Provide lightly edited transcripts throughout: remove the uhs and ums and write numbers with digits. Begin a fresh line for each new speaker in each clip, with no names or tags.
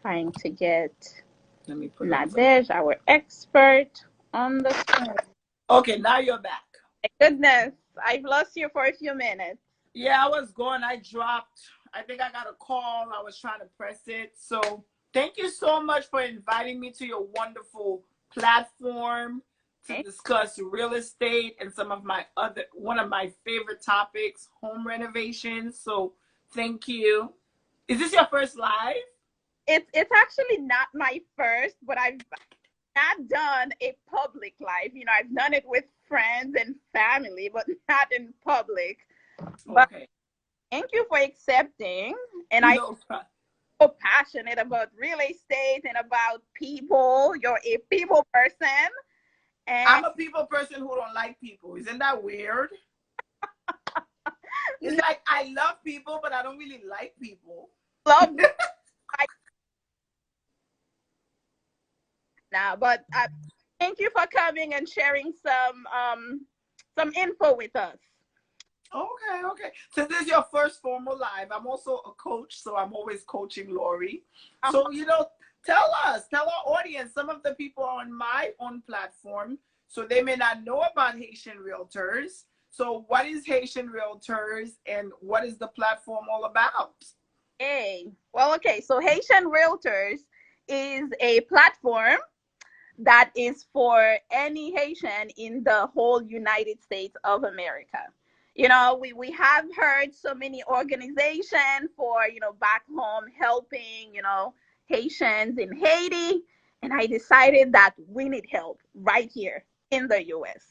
Trying to get
Let me put on some.
Nadege, our expert, on the screen.
Okay, now you're back.
My goodness, I've lost you for a few minutes.
Yeah, I was going. I dropped. I think I got a call. I was trying to press it. So thank you so much for inviting me to your wonderful platform to
Okay.
discuss real estate and one of my favorite topics, home renovations. So thank you. Is this your first live?
It's actually not my first, but I've not done a public live. I've done it with friends and family, but not in public. But
Okay.
thank you for accepting. And I'm
No problem.
so passionate about real estate and about people. You're a people person. And
I'm a people person who don't like people. Isn't that weird? It's like I love people, but I don't really like people.
love them now. But thank you for coming and sharing some info with us.
Okay. So this is your first formal live. I'm also a coach, so I'm always coaching Lori. So, tell our audience, some of the people on my own platform, so they may not know about Haitian Realtors. So what is Haitian Realtors and what is the platform all about?
Okay. So Haitian Realtors is a platform that is for any Haitian in the whole United States of America. We have heard so many organizations for, back home helping, Haitians in Haiti. And I decided that we need help right here in the US.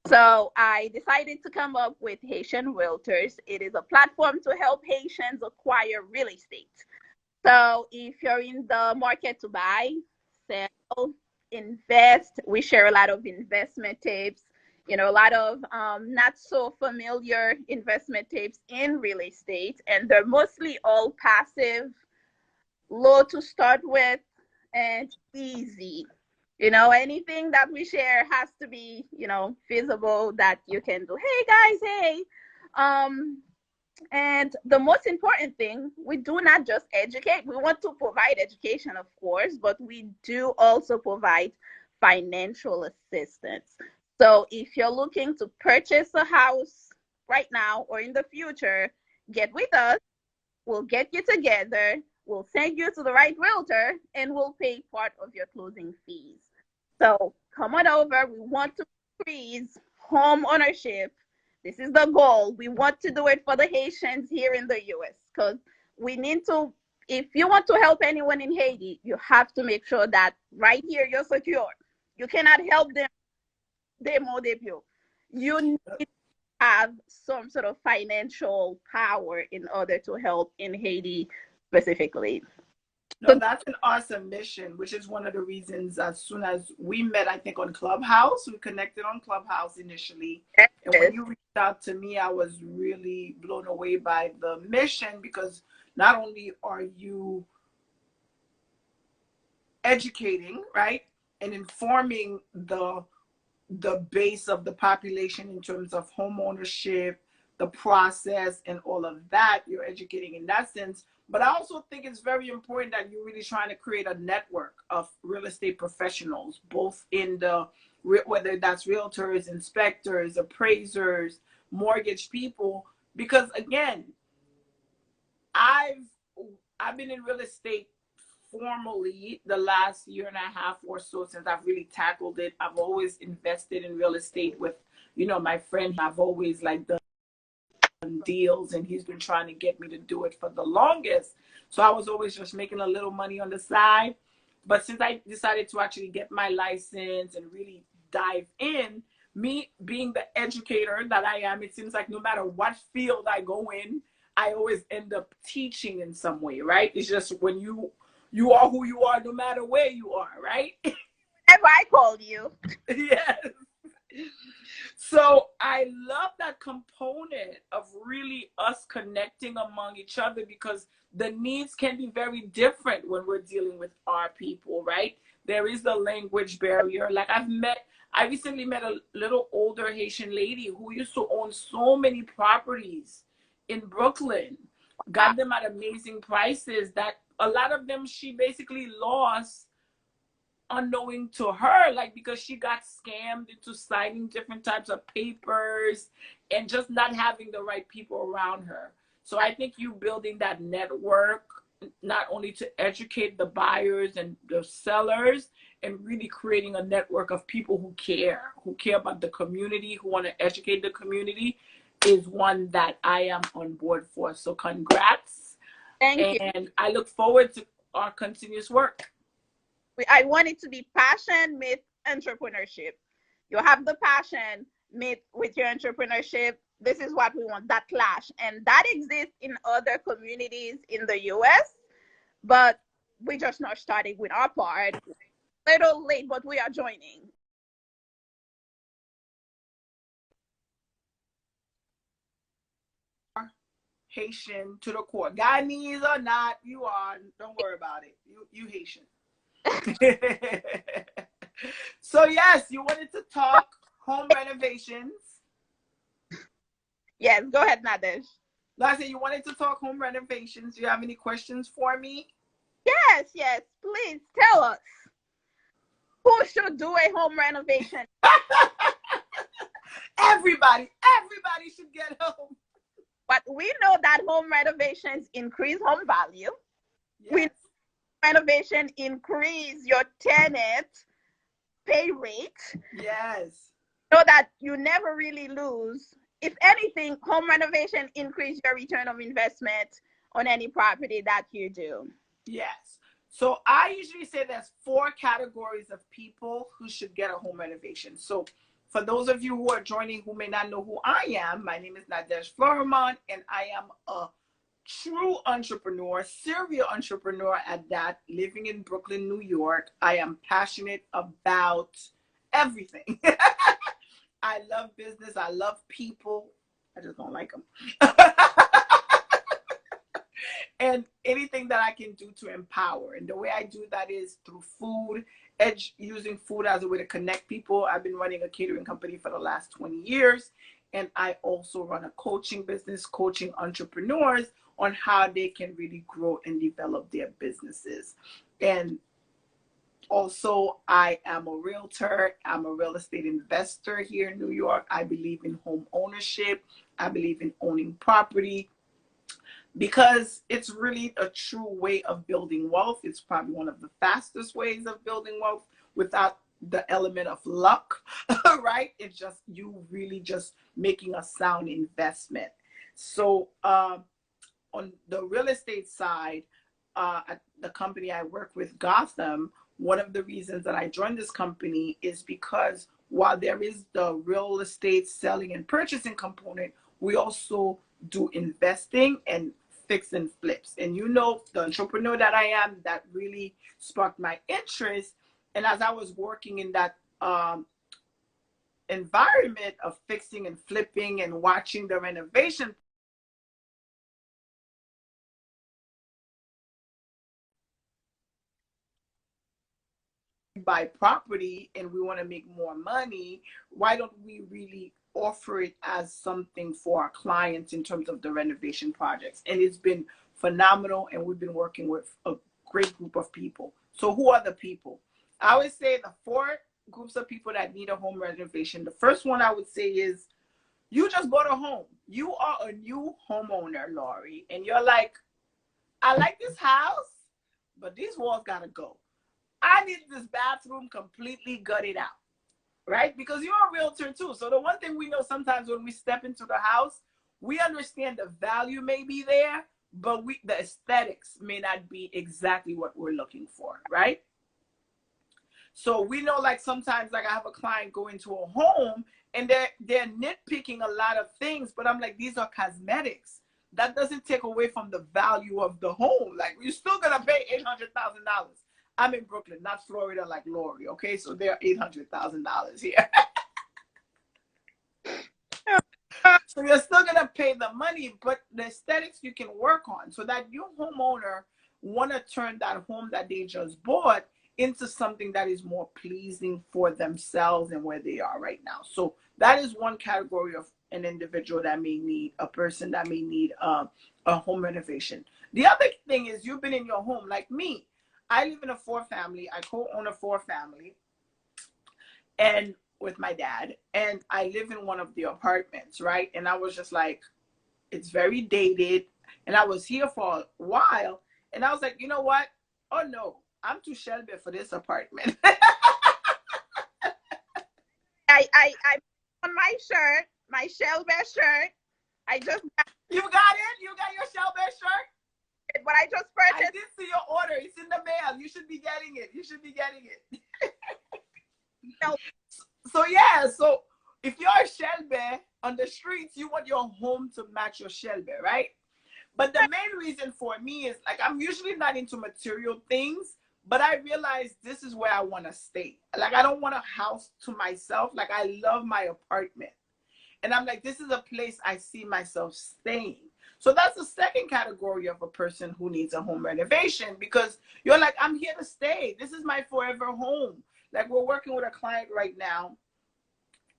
So I decided to come up with Haitian Realtors. It is a platform to help Haitians acquire real estate. So if you're in the market to buy, sell, invest, we share a lot of investment tips, a lot of not so familiar investment tips in real estate. And they're mostly all passive, low to start with, and easy. Anything that we share has to be, feasible that you can do. Hey guys, hey. And the most important thing, we do not just educate. We want to provide education, of course, but we do also provide financial assistance. So if you're looking to purchase a house right now or in the future, get with us. We'll get you together. We'll send you to the right realtor and we'll pay part of your closing fees. So come on over. We want to increase home ownership. This is the goal. We want to do it for the Haitians here in the US because we need to, if you want to help anyone in Haiti, you have to make sure that right here you're secure. You cannot help them demo debut. You need to have some sort of financial power in order to help in Haiti specifically.
No, that's an awesome mission, which is one of the reasons as soon as we met, I think on Clubhouse, we connected on Clubhouse initially. And when you reached out to me, I was really blown away by the mission because not only are you educating, right, and informing the base of the population in terms of home ownership, the process, and all of that, you're educating in that sense. But I also think it's very important that you're really trying to create a network of real estate professionals, both in whether that's realtors, inspectors, appraisers, mortgage people, because again, I've been in real estate formally the last year and a half or so since I've really tackled it. I've always invested in real estate with, my friend. I've always done deals and he's been trying to get me to do it for the longest. So I was always just making a little money on the side. But since I decided to actually get my license and really dive in, me being the educator that I am, it seems like no matter what field I go in, I always end up teaching in some way, right? It's just when you are who you are no matter where you are, right?
Whenever I called you.
Yes. So I love that component of really us connecting among each other because the needs can be very different when we're dealing with our people, right? There is the language barrier. I recently met a little older Haitian lady who used to own so many properties in Brooklyn, got them at amazing prices that a lot of them she basically lost unknowing to her, like because she got scammed into signing different types of papers and just not having the right people around her. So I think you building that network, not only to educate the buyers and the sellers, and really creating a network of people who care about the community, who want to educate the community, is one that I am on board for. So congrats.
Thank you.
And I look forward to our continuous work.
I want it to be passion meet entrepreneurship. You have the passion meet with your entrepreneurship. This is what we want, that clash. And that exists in other communities in the US, but we just not starting with our part. A little late, but we are joining.
Haitian to the core. Guyanese or not, you are. Don't worry about it. You Haitian. So yes, you wanted to talk home renovations.
Yes, go ahead, Nadege.
Like I said, you wanted to talk home renovations. Do you have any questions for me?
Yes, please tell us who should do a home renovation.
Everybody should get home.
But we know that home renovations increase home value.
Yes.
We renovation increase your tenant pay rate.
Yes.
So that you never really lose. If anything, home renovation increase your return of investment on any property that you do.
Yes. So I usually say there's 4 categories of people who should get a home renovation. So for those of you who are joining who may not know who I am, my name is Nadege Fleurimond, and I am a true entrepreneur, serial entrepreneur at that, living in Brooklyn, New York. I am passionate about everything. I love business. I love people. I just don't like them. And anything that I can do to empower. And the way I do that is through food, using food as a way to connect people. I've been running a catering company for the last 20 years. And I also run a coaching business, coaching entrepreneurs on how they can really grow and develop their businesses. And also, I am a realtor. I'm a real estate investor here in New York. I believe in home ownership. I believe in owning property because it's really a true way of building wealth. It's probably one of the fastest ways of building wealth without the element of luck, right? It's just you really just making a sound investment. So on the real estate side, at the company I work with, Gotham, one of the reasons that I joined this company is because while there is the real estate selling and purchasing component, we also do investing and fix and flips. And you know, the entrepreneur that I am, that really sparked my interest. And as I was working in that environment of fixing and flipping and watching the renovation buy property and we want to make more money, why don't we really offer it as something for our clients in terms of the renovation projects? And it's been phenomenal, and we've been working with a great group of people. So who are the people? I would say the 4 groups of people that need a home renovation. The first one I would say is you just bought a home. You are a new homeowner, Laurie, and you're like, I like this house, but these walls gotta go. I need this bathroom completely gutted out, right? Because you're a realtor too. So the one thing we know sometimes when we step into the house, we understand the value may be there, but the aesthetics may not be exactly what we're looking for, right? So we know, like sometimes, like I have a client go into a home and they're nitpicking a lot of things, but I'm like, these are cosmetics. That doesn't take away from the value of the home. Like, you're still gonna pay $800,000. I'm in Brooklyn, not Florida like Lori, okay? So they're $800,000 here. So you're still going to pay the money, but the aesthetics you can work on. So that your homeowner want to turn that home that they just bought into something that is more pleasing for themselves and where they are right now. So that is one category of an individual that may need, a person that may need a home renovation. The other thing is you've been in your home like me. I live in a 4-family. I co-own a 4-family and with my dad, and I live in one of the apartments, right? And I was just like, it's very dated. And I was here for a while, and I was like, you know what? Oh no, I'm too shelby for this apartment.
I on my shirt, my Shelby shirt. I just got
You got it? You got your shelby shirt?
it, but I just
I
purchased.
did see your order. It's in the mail. You should be getting it. You should be getting it.
No,
So yeah, so if you're a Shelby on the streets, you want your home to match your Shelby, right? But the main reason for me is like I'm usually not into material things, but I realize this is where I want to stay. Like I don't want a house to myself. Like I love my apartment. And I'm like, this is a place I see myself staying. So that's the second category of a person who needs a home renovation, because you're like, I'm here to stay. This is my forever home. Like we're working with a client right now,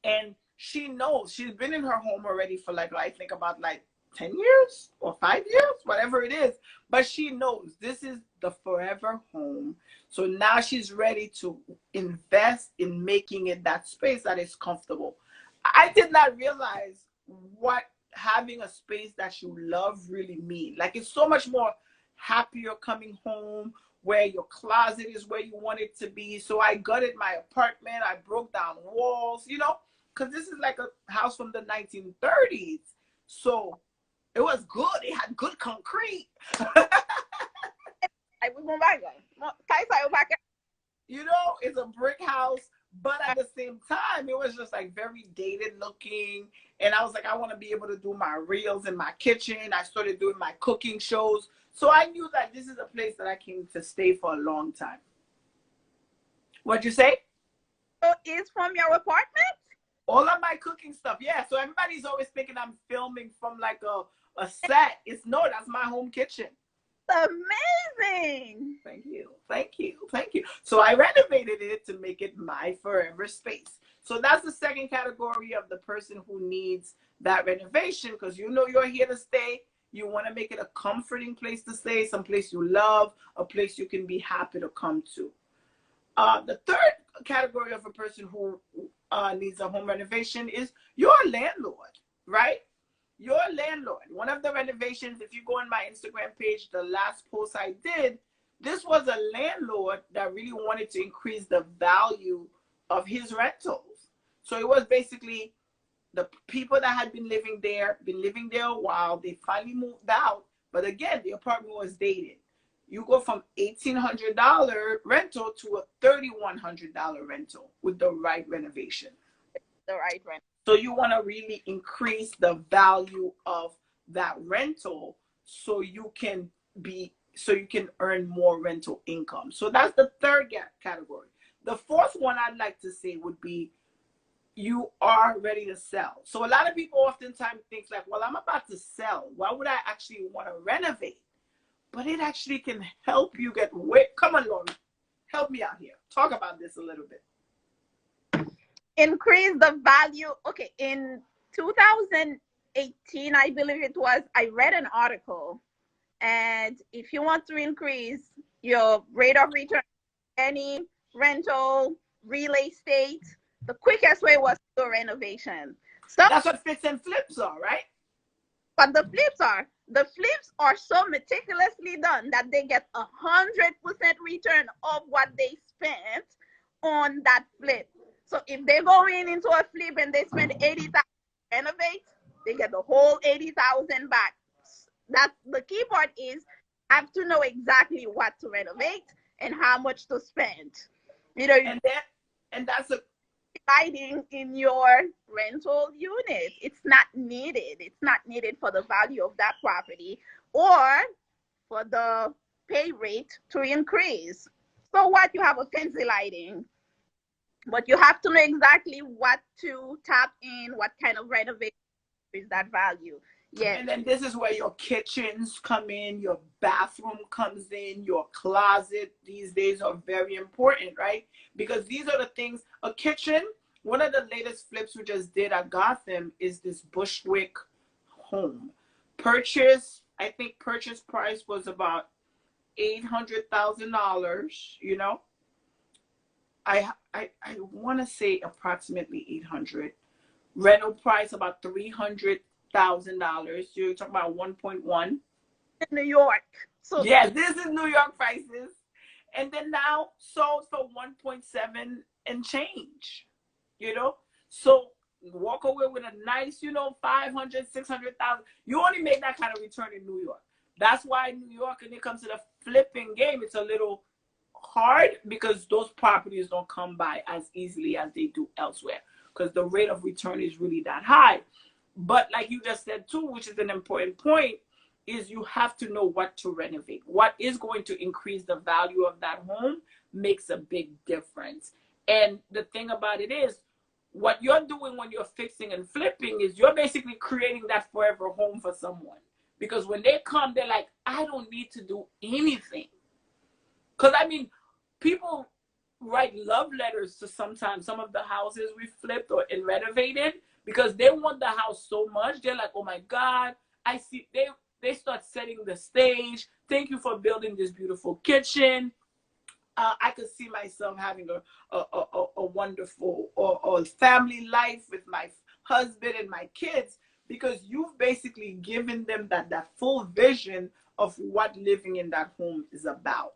and she knows she's been in her home already for like, I think about like 10 years or 5 years, whatever it is. But she knows this is the forever home. So now she's ready to invest in making it that space that is comfortable. I did not realize what having a space that you love really mean. Like it's so much more happier coming home where your closet is where you want it to be. So I gutted my apartment. I broke down walls, you know, because this is like a house from the 1930s. So it was good. It had good concrete.
I will go back.
You know, it's a brick house, but at the same time, it was just like very dated looking. And I was like, I want to be able to do my reels in my kitchen. I started doing my cooking shows. So I knew that this is a place that I came to stay for a long time. What'd you say?
So it's from your apartment?
All of my cooking stuff. Yeah. So everybody's always thinking I'm filming from like a set. It's no, that's my home kitchen.
Amazing.
Thank you. Thank you. Thank you. So I renovated it to make it my forever space. So that's the second category of the person who needs that renovation, because you know you're here to stay. You want to make it a comforting place to stay, some place you love, a place you can be happy to come to. The third category of a person who needs a home renovation is your landlord, right? Your landlord. One of the renovations, if you go on my Instagram page, the last post I did, this was a landlord that really wanted to increase the value of his rentals. So it was basically the people that had been living there a while. They finally moved out. But again, the apartment was dated. You go from $1,800 rental to a $3,100 rental with the right renovation.
The right rent.
So you want to really increase the value of that rental so you can earn more rental income. So that's the third category. The fourth one I'd like to say would be you are ready to sell. So a lot of people oftentimes think like, well, I'm about to sell. Why would I actually want to renovate? But it actually can help you get way. Come on, Lauren, help me out here. Talk about this a little bit.
Increase the value. Okay, in 2018, I believe it was, I read an article, and if you want to increase your rate of return, any rental, real estate, the quickest way was to renovation. So
that's what fix and flips are, right?
But the flips are so meticulously done that they get 100% return of what they spent on that flip. So if they go into a flip and they spend 80,000 to renovate, they get the whole 80,000 back. That's the key part is have to know exactly what to renovate and how much to spend. You know,
and that's a
dividing in your rental unit. It's not needed. It's not needed for the value of that property or for the pay rate to increase. So what, you have a fancy lighting, but you have to know exactly what to tap in, what kind of renovation is that value. Yeah.
And then this is where your kitchens come in, your bathroom comes in, your closet these days are very important, right? Because these are the things, a kitchen, one of the latest flips we just did at Gotham is this Bushwick home. Purchase, I think purchase price was about $800,000. You know, I want to say approximately 800. Rental price about $300,000. You're talking about 1.1.
In New York. So
Yeah, this is New York prices. And then now sold for 1.7 and change. You know, so walk away with a nice, 500, 600,000. You only make that kind of return in New York. That's why New York, when it comes to the flipping game, it's a little hard because those properties don't come by as easily as they do elsewhere because the rate of return is really that high. But like you just said too, which is an important point, is you have to know what to renovate. What is going to increase the value of that home makes a big difference. And the thing about it is, what you're doing when you're fixing and flipping is you're basically creating that forever home for someone. Because when they come, they're like, I don't need to do anything. Because, I mean, people write love letters to sometimes some of the houses we flipped or and renovated because they want the house so much. They're like, oh my God, I see. They start setting the stage. Thank you for building this beautiful kitchen. I could see myself having a wonderful or family life with my husband and my kids because you've basically given them that full vision of what living in that home is about.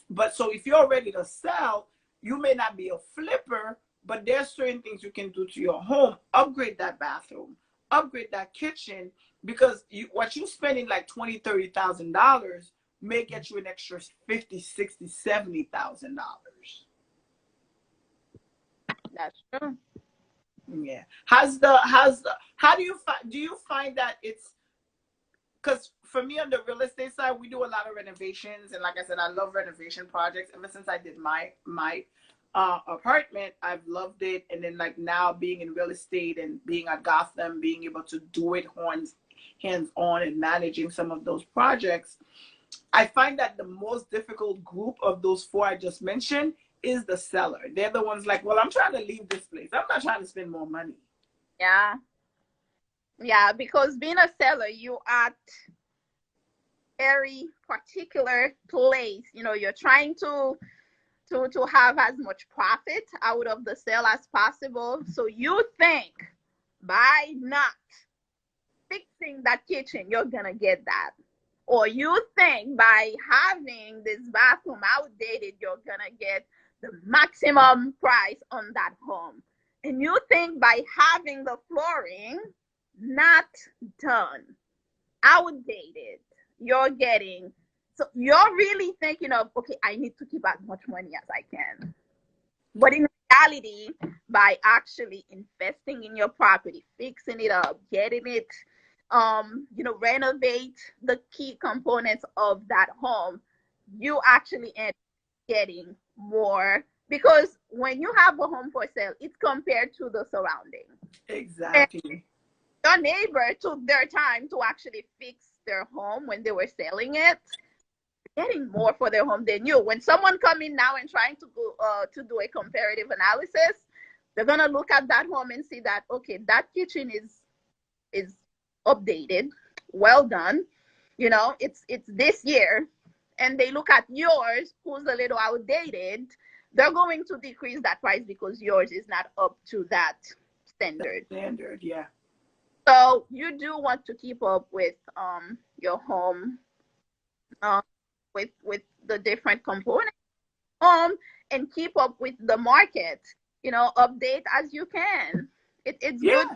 But so if you're ready to sell, you may not be a flipper, but there's certain things you can do to your home. Upgrade that bathroom, upgrade that kitchen, because what you spending like $20,000-$30,000 may get you an extra $50,000, $60,000, $70,000.
that's true.
Yeah. How do you find that it's, because for me on the real estate side, we do a lot of renovations, and like I said, I love renovation projects. Ever since I did my apartment, I've loved it. And then like now being in real estate and being at Gotham, being able to do it hands on and managing some of those projects, I find that the most difficult group of those four I just mentioned is the seller. They're the ones like, well, I'm trying to leave this place. I'm not trying to spend more money.
Yeah. Yeah, because being a seller, you at very particular place. You're trying to have as much profit out of the sale as possible. So you think by not fixing that kitchen, you're gonna get that. Or you think by having this bathroom outdated, you're gonna get the maximum price on that home. And you think by having the flooring not done, outdated, you're getting, so you're really thinking of, okay, I need to keep as much money as I can. But in reality, by actually investing in your property, fixing it up, getting it, renovate the key components of that home, you actually end up getting more because when you have a home for sale, it's compared to the surrounding.
Exactly.
Your neighbor took their time to actually fix their home when they were selling it, getting more for their home than you. When someone come in now and trying to go to do a comparative analysis, they're gonna look at that home and see that, okay, that kitchen is updated, well done, it's this year, and they look at yours who's a little outdated, they're going to decrease that price because yours is not up to that standard.
Yeah.
So you do want to keep up with your home, with the different components and keep up with the market, update as you can. It's good.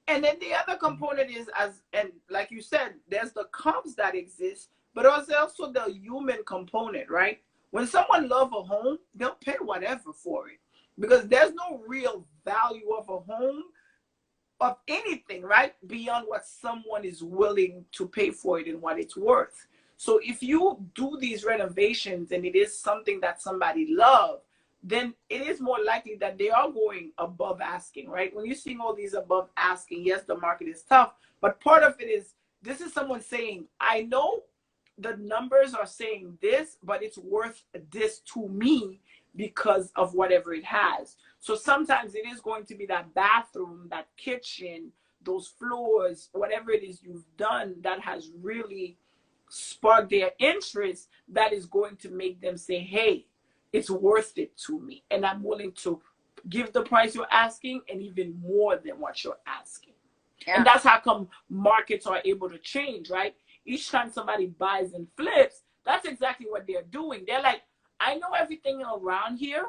And then the other component is, and like you said, there's the comps that exist, but there's also the human component, right? When someone loves a home, they'll pay whatever for it because there's no real value of a home of anything, right? Beyond what someone is willing to pay for it and what it's worth. So if you do these renovations and it is something that somebody loves, then it is more likely that they are going above asking, right? When you're seeing all these above asking, yes, the market is tough, but part of it is, this is someone saying, I know the numbers are saying this, but it's worth this to me because of whatever it has. So sometimes it is going to be that bathroom, that kitchen, those floors, whatever it is you've done that has really sparked their interest, that is going to make them say, hey, it's worth it to me, and I'm willing to give the price you're asking and even more than what you're asking.
Yeah.
And that's how come markets are able to change, right? Each time somebody buys and flips, that's exactly what they're doing. They're like, I know everything around here,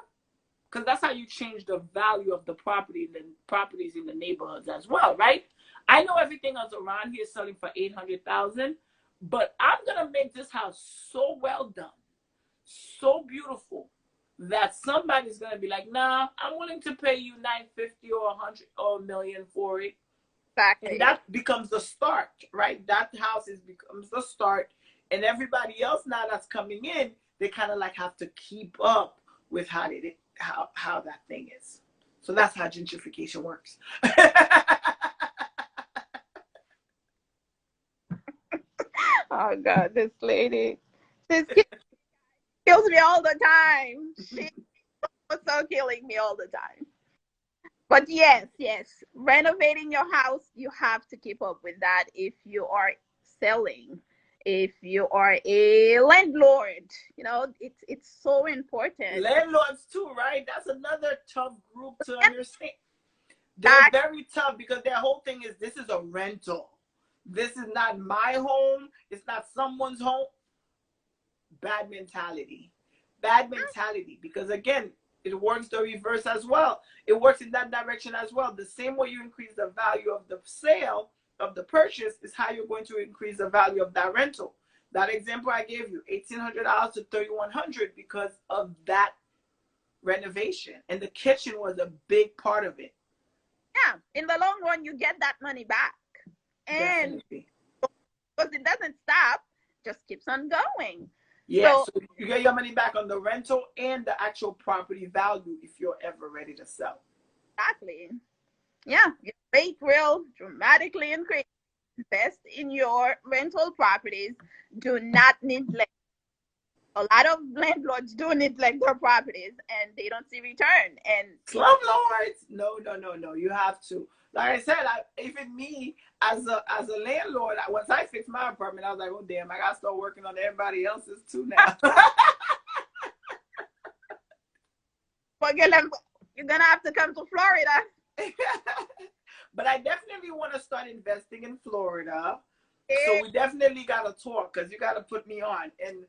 because that's how you change the value of the property, the properties in the neighborhoods as well, right? I know everything else around here is selling for $800,000, but I'm gonna make this house so well done, so beautiful, that somebody's gonna be like, nah, I'm willing to pay you $950 or $100 or $1 million for it.
Exactly.
And that becomes the start, right? That house becomes the start, and everybody else now that's coming in, they kind of like have to keep up with how that thing is. So that's how gentrification works.
Oh God, this lady, this kills me all the time. She was so killing me all the time. But yes, renovating your house, you have to keep up with that if you are selling. If you are a landlord, it's so important.
Landlords too, right? That's another tough group to understand. They're
That,
very tough because their whole thing is, this is a rental. This is not my home. It's not someone's home. Bad mentality. Bad mentality. Because again, it works the reverse as well. It works in that direction as well. The same way you increase the value of the sale, of the purchase, is how you're going to increase the value of that rental. That example I gave you, $1,800 to $3,100, because of that renovation. And the kitchen was a big part of it.
yeah, in the long run, you get that money back. And
Definitely.
because it doesn't stop, just keeps on going.
Yeah, so you get your money back on the rental and the actual property value if you're ever ready to sell.
Exactly. Yeah, your rate will dramatically increase. Invest in your rental properties. Do not neglect. A lot of landlords do neglect their properties and they don't see return. And
slumlords, no. You have to. Like I said, even me as a landlord, once I fixed my apartment, I was like, oh damn, I gotta start working on everybody else's too now.
But you're gonna have to come to Florida.
But I definitely want to start investing in Florida.
Yeah.
So we definitely gotta talk, because you gotta put me on. And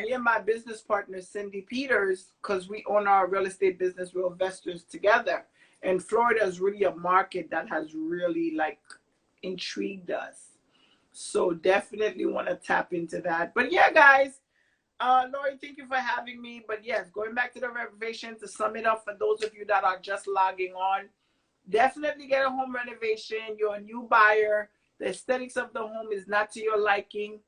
me and my business partner Cindy Peters, because we own our real estate business, Real Investors, together. And Florida is really a market that has really like intrigued us. So definitely want to tap into that. But yeah, guys, Lori, thank you for having me. But yes, going back to the renovation, to sum it up for those of you that are just logging on, definitely get a home renovation. You're a new buyer. The aesthetics of the home is not to your liking.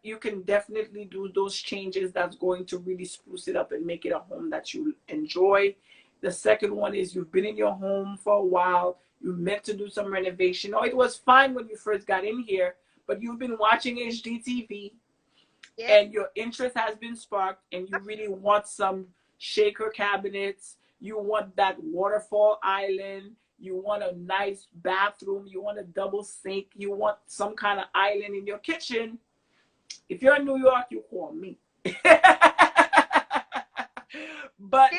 You can definitely do those changes that's going to really spruce it up and make it a home that you enjoy. The second one is, you've been in your home for a while. You meant to do some renovation. Or it was fine when you first got in here, but you've been watching HGTV, and your interest has been sparked, and you really want some shaker cabinets. You want that waterfall island. You want a nice bathroom. You want a double sink. You want some kind of island in your kitchen. If you're in New York, you call me. But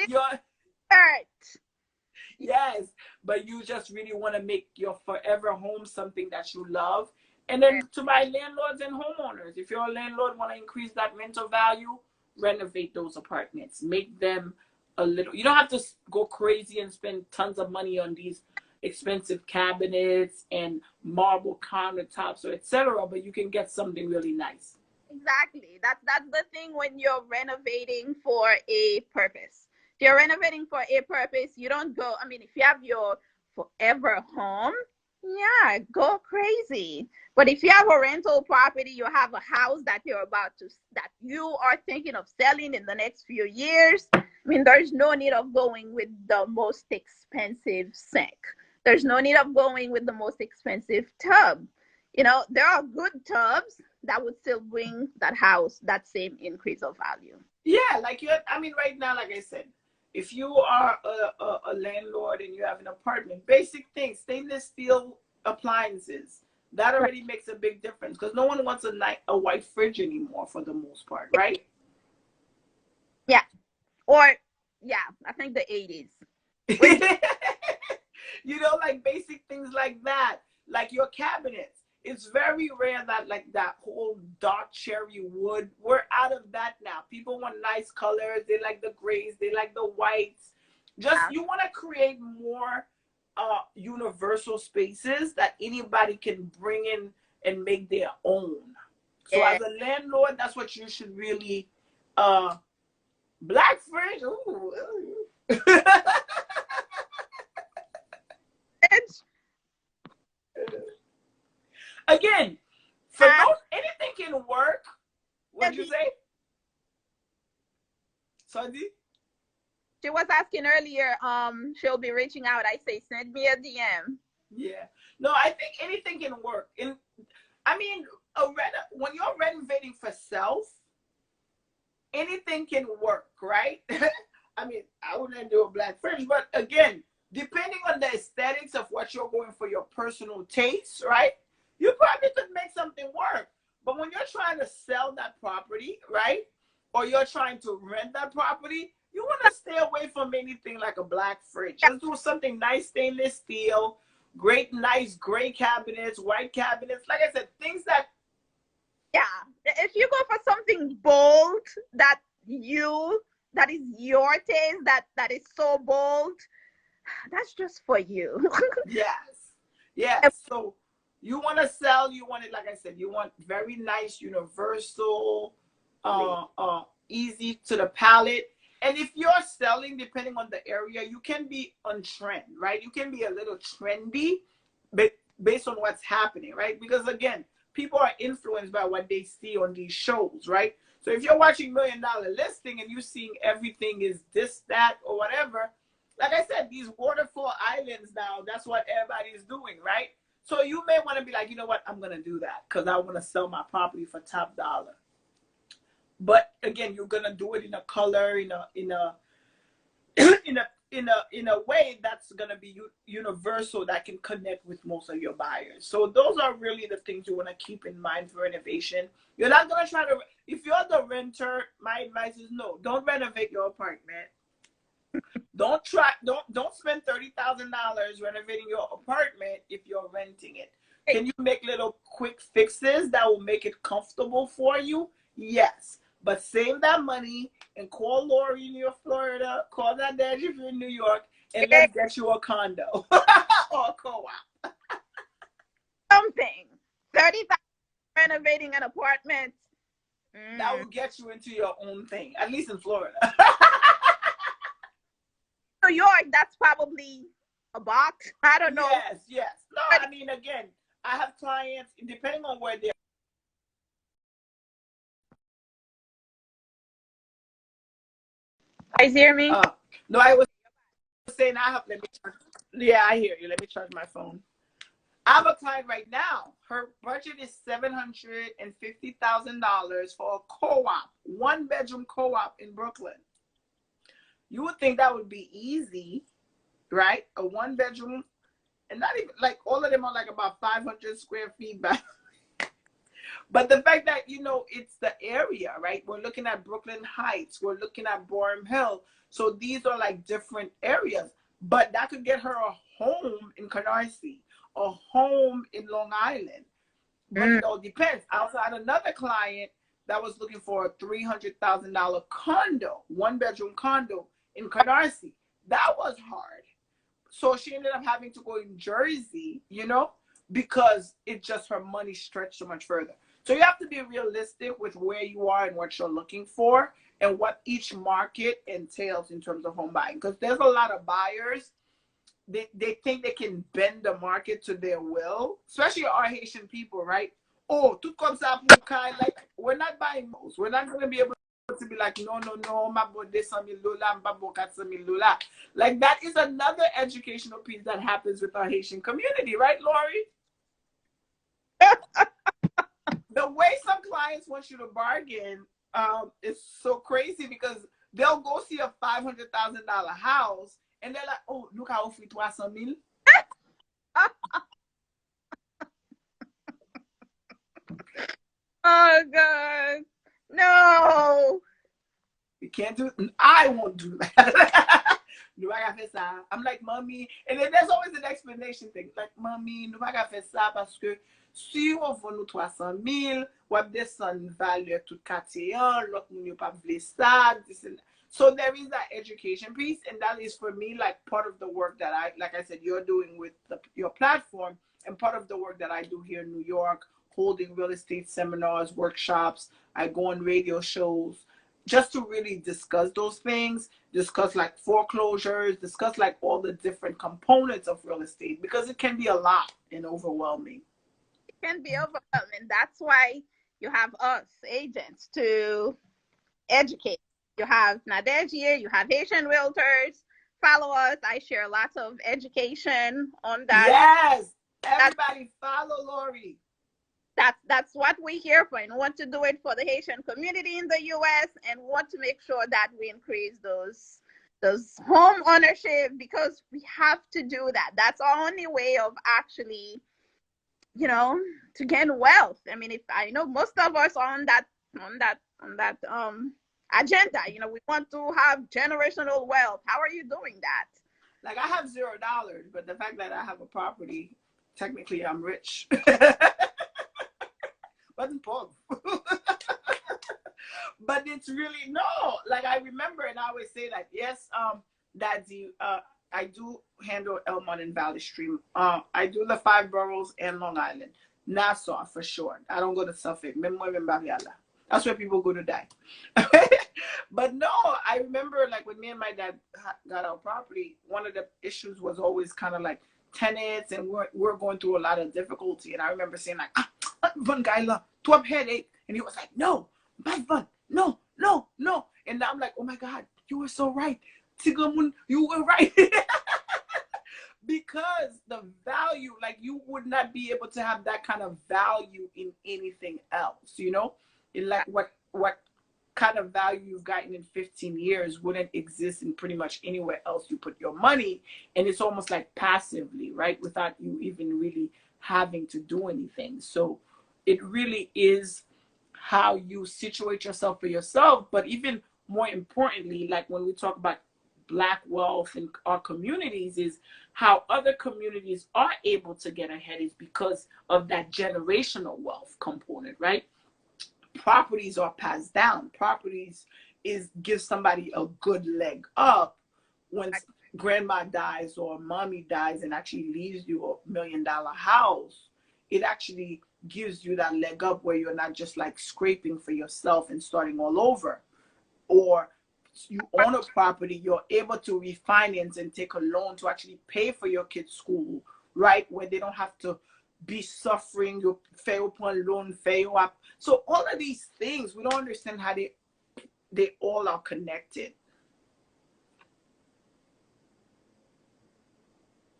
yes, but you just really want to make your forever home something that you love. And then to my landlords and homeowners, if you're a landlord, want to increase that rental value, renovate those apartments. Make them a little, you don't have to go crazy and spend tons of money on these expensive cabinets and marble countertops or etc., but you can get something really nice.
Exactly. That's the thing when you're renovating for a purpose. If you're renovating for a purpose, you don't go, if you have your forever home, yeah, go crazy. But if you have a rental property, you have a house that that you are thinking of selling in the next few years, there's no need of going with the most expensive sink. There's no need of going with the most expensive tub. There are good tubs that would still bring that house that same increase of value.
Yeah, right now, like I said, if you are a landlord and you have an apartment, basic things, stainless steel appliances. That
Right.
already makes a big difference because no one wants a white fridge anymore for the most part, right?
Yeah. Or yeah, I think the 80s. We're just
Like basic things like that, like your cabinets. It's very rare that like that whole dark cherry wood. We're out of that now. People want nice colors. They like the grays. They like the whites. Just you want to create more universal spaces that anybody can bring in and make their own. So
yeah.
as a landlord, that's what you should really black fridge. Ooh.
It's,
Again, for
uh,
those, anything can work. What'd you say? Sandy?
she was asking earlier, she'll be reaching out. I say send me a DM.
Yeah. No, I think anything can work. I mean, when you're renovating for self, anything can work, right? I mean, I wouldn't do a black fridge, but again, depending on the aesthetics of what you're going for your personal taste, right? You probably could make something work. But when you're trying to sell that property, right? Or you're trying to rent that property, you want to stay away from anything like a black fridge. Just do something nice, stainless steel, great, nice gray cabinets, white cabinets. Like I said, things that
Yeah. If you go for something bold that is your taste, that is so bold, that's just for you.
yes. Yes. So you want to sell, you want it, like I said, you want very nice, universal, easy to the palate. And if you're selling, depending on the area, you can be on trend, right? You can be a little trendy based on what's happening, right? Because again, people are influenced by what they see on these shows, right? So if you're watching $1 Million Listing and you're seeing everything is this, that, or whatever, like I said, these waterfall islands now, that's what everybody's doing, right? So you may want to be like, you know what, I'm gonna do that because I want to sell my property for top dollar. But again, you're gonna do it in a color, in a way that's gonna be universal that can connect with most of your buyers. So those are really the things you want to keep in mind for renovation. You're not gonna try to. If you're the renter, my advice is no. Don't renovate your apartment. Don't spend $30,000 renovating your apartment if you're renting it. Can you make little quick fixes that will make it comfortable for you? Yes. But save that money and call Lori in your Florida, call Nadege if you're in New York, and let's get you a condo or a co-op.
Something. 30,000 renovating an apartment.
That will get you into your own thing, at least in Florida.
New York, that's probably a box. I don't know.
Yes. No, I mean, again, I have clients, depending on where they're.
You hear me?
No, I was saying let me charge. Yeah, I hear you. Let me charge my phone. I have a client right now. Her budget is $750,000 for a co-op, 1-bedroom co-op in Brooklyn. You would think that would be easy, right? A 1-bedroom, and not even like all of them are like about 500 square feet back. But the fact that, it's the area, right? We're looking at Brooklyn Heights. We're looking at Boerum Hill. So these are like different areas. But that could get her a home in Canarsie, a home in Long Island. But it all depends. I also had another client that was looking for a $300,000 condo, 1-bedroom condo in Canarsie. That was hard. So she ended up having to go in Jersey, because her money stretched so much further. So you have to be realistic with where you are and what you're looking for and what each market entails in terms of home buying. Because there's a lot of buyers, they think they can bend the market to their will, especially our Haitian people, right? Oh, tout comme ça pour kind, like, we're not buying those. We're not going to be able to be like, no, my boy, this $100,000, my boy, $400,000. Like, that is another educational piece that happens with our Haitian community, right, Lori? The way some clients want you to bargain is so crazy because they'll go see a $500,000 house and they're like, oh, look how free 300,000.
Oh God. No.
You can't do it. I won't do that. No, I got ça. I'm like, mommy. And then there's always an explanation thing. Like, mommy, no, I got ça parce que si on vend nous 300,000, ou ap descend valeur tout quartier, l'autre moun yo pa vle ça, this and that. So there is that education piece, and that is for me like part of the work that like I said, you're doing with your platform, and part of the work that I do here in New York, holding real estate seminars, workshops. I go on radio shows just to really discuss those things, discuss like foreclosures, discuss like all the different components of real estate, because it can be a lot and overwhelming.
It can be overwhelming. That's why you have us agents to educate. You have Nadege, you have Haitian Realtors. Follow us. I share lots of education on that.
Yes, everybody follow Lori.
That's what we're here for, and want to do it for the Haitian community in the U.S. and want to make sure that we increase those home ownership, because we have to do that. That's our only way of actually, to gain wealth. I mean, if I know most of us are on that agenda, we want to have generational wealth. How are you doing that?
Like, I have $0, but the fact that I have a property, technically I'm rich. Wasn't poor. But it's really no. Like, I remember, and I always say that, yes, that I do handle Elmont and Valley Stream. I do the 5 boroughs and Long Island. Nassau for sure. I don't go to Suffolk. That's where people go to die. But no, I remember like when me and my dad got our property, one of the issues was always kind of like tenants, and we're going through a lot of difficulty. And I remember saying like, one guy to have headache, and he was like, no, my fun, no. And now I'm like, oh my God, you were so right. Tigamun, you were right. Because the value, like, you would not be able to have that kind of value in anything else, in like what kind of value you've gotten in 15 years wouldn't exist in pretty much anywhere else you put your money. And it's almost like passively, right, without you even really having to do anything. So it really is how you situate yourself for yourself. But even more importantly, like when we talk about Black wealth in our communities, is how other communities are able to get ahead is because of that generational wealth component, right? Properties are passed down. Properties gives somebody a good leg up when grandma dies or mommy dies and actually leaves you $1 million house. It actually gives you that leg up where you're not just like scraping for yourself and starting all over. Or you own a property, you're able to refinance and take a loan to actually pay for your kids' school, right? Where they don't have to be suffering, you fail upon loan, fail up. So all of these things, we don't understand how they all are connected.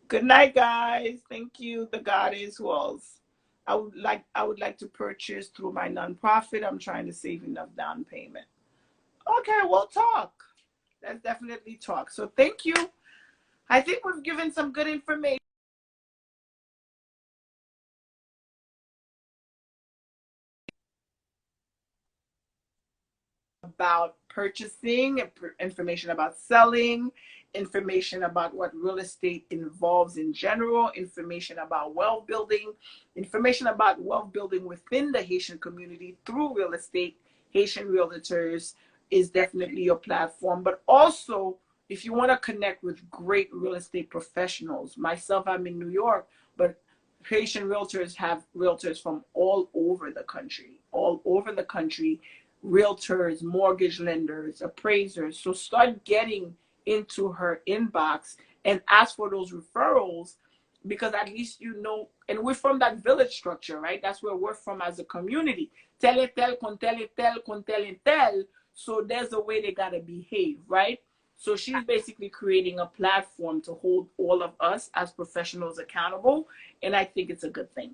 Good night, guys. Thank you. The Goddess. Who else? I would like to purchase through my nonprofit. I'm trying to save enough down payment. Okay, we'll talk. Let's definitely talk. So thank you. I think we've given some good information about purchasing, information about selling, information about what real estate involves in general, information about wealth building, information about wealth building within the Haitian community through real estate. Haitian Realtors is definitely your platform. But also, if you want to connect with great real estate professionals, myself, I'm in New York, but Haitian Realtors have realtors from all over the country, realtors, mortgage lenders, appraisers. So start getting into her inbox and ask for those referrals, because at least and we're from that village structure, right? That's where we're from as a community. Tell it, tell, con tell it, tell, con tell it, tell. So there's a way they gotta behave, right? So she's basically creating a platform to hold all of us as professionals accountable, and I think it's a good thing.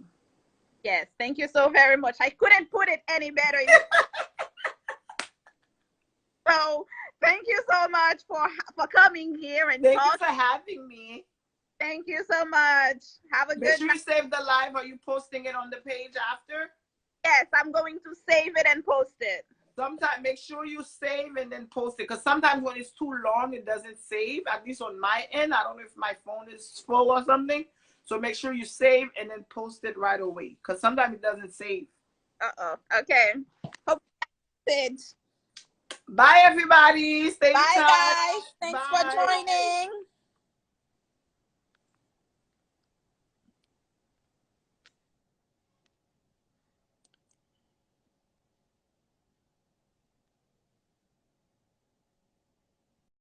Yes, thank you so very much. I couldn't put it any better. So thank you so much for coming here and
thank you for having me.
Thank you so much. Have a good
night. Make sure you save the live. Are you posting it on the page after?
Yes, I'm going to save it and post it.
Sometimes make sure you save and then post it, because sometimes when it's too long, it doesn't save. At least on my end, I don't know if my phone is full or something. So make sure you save and then post it right away, because sometimes it doesn't save.
Okay. Hope it.
Bye, everybody. Stay in
Bye,
touch.
guys. Thanks for
Bye.
joining.